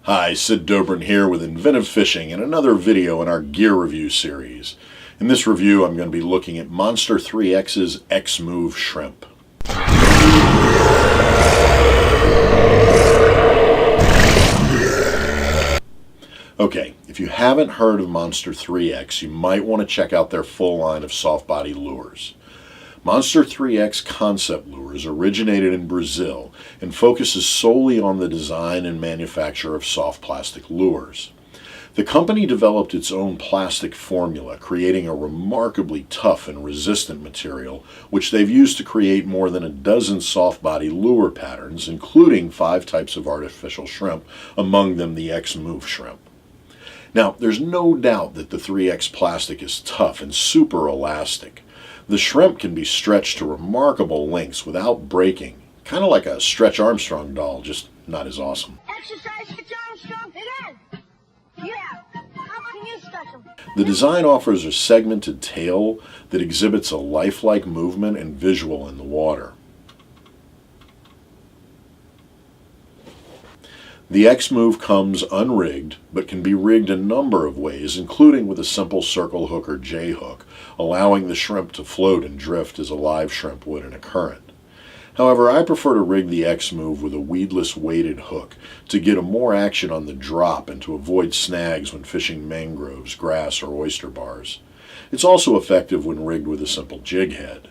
Hi, Sid Dobrin here with Inventive Fishing and another video in our gear review series. In this review, I'm going to be looking at Monster 3X's X-Move shrimp. Okay, if you haven't heard of Monster 3X, you might want to check out their full line of soft body lures. Monster 3X concept lures originated in Brazil and focuses solely on the design and manufacture of soft plastic lures. The company developed its own plastic formula, creating a remarkably tough and resistant material, which they've used to create more than a dozen soft body lure patterns, including 5 types of artificial shrimp, among them the X-Move shrimp. Now, there's no doubt that the 3X plastic is tough and super elastic. The shrimp can be stretched to remarkable lengths without breaking, kind of like a Stretch Armstrong doll, just not as awesome. Exercise Stretch Armstrong, it is! Yeah, how can you stretch them? The design offers a segmented tail that exhibits a lifelike movement and visual in the water. The X-Move comes unrigged, but can be rigged a number of ways, including with a simple circle hook or J-hook, allowing the shrimp to float and drift as a live shrimp would in a current. However, I prefer to rig the X-Move with a weedless weighted hook to get a more action on the drop and to avoid snags when fishing mangroves, grass, or oyster bars. It's also effective when rigged with a simple jig head.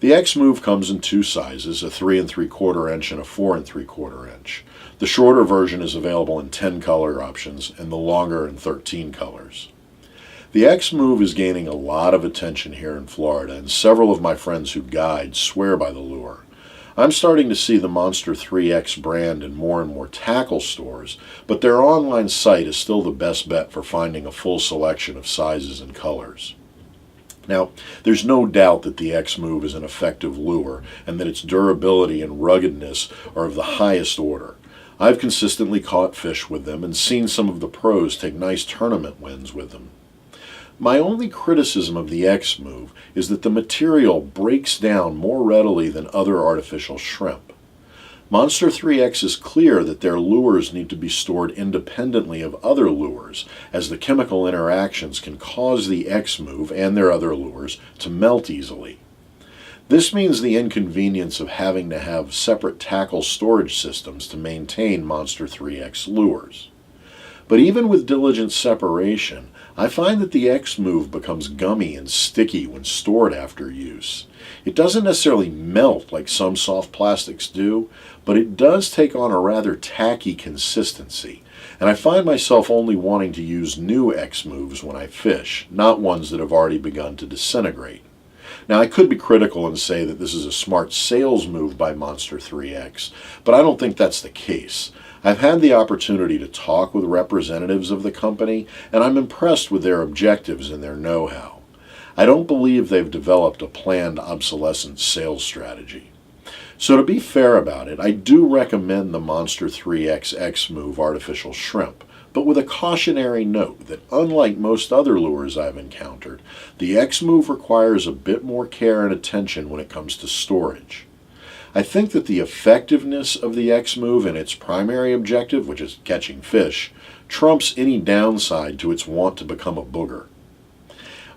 The X-Move comes in 2 sizes, a 3 3/4 inch and a 4 3/4 inch. The shorter version is available in 10 color options and the longer in 13 colors. The X-Move is gaining a lot of attention here in Florida, and several of my friends who guide swear by the lure. I'm starting to see the Monster 3X brand in more and more tackle stores, but their online site is still the best bet for finding a full selection of sizes and colors. Now, there's no doubt that the X-Move is an effective lure and that its durability and ruggedness are of the highest order. I've consistently caught fish with them and seen some of the pros take nice tournament wins with them. My only criticism of the X-Move is that the material breaks down more readily than other artificial shrimp. Monster 3X is clear that their lures need to be stored independently of other lures, as the chemical interactions can cause the X-Move and their other lures to melt easily. This means the inconvenience of having to have separate tackle storage systems to maintain Monster 3X lures. But even with diligent separation, I find that the X-Move becomes gummy and sticky when stored after use. It doesn't necessarily melt like some soft plastics do, but it does take on a rather tacky consistency, and I find myself only wanting to use new X-Moves when I fish, not ones that have already begun to disintegrate. Now, I could be critical and say that this is a smart sales move by Monster 3X, but I don't think that's the case. I've had the opportunity to talk with representatives of the company, and I'm impressed with their objectives and their know-how. I don't believe they've developed a planned obsolescence sales strategy. So to be fair about it, I do recommend the Monster 3X X-Move artificial shrimp, but with a cautionary note that unlike most other lures I've encountered, the X-Move requires a bit more care and attention when it comes to storage. I think that the effectiveness of the X-Move and its primary objective, which is catching fish, trumps any downside to its want to become a booger.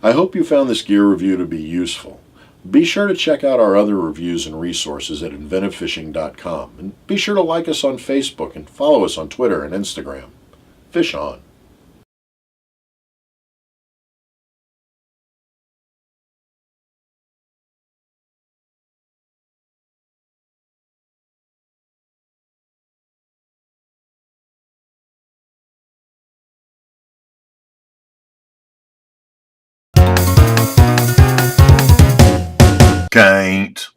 I hope you found this gear review to be useful. Be sure to check out our other reviews and resources at inventivefishing.com, and be sure to like us on Facebook and follow us on Twitter and Instagram. Fish on. Can't.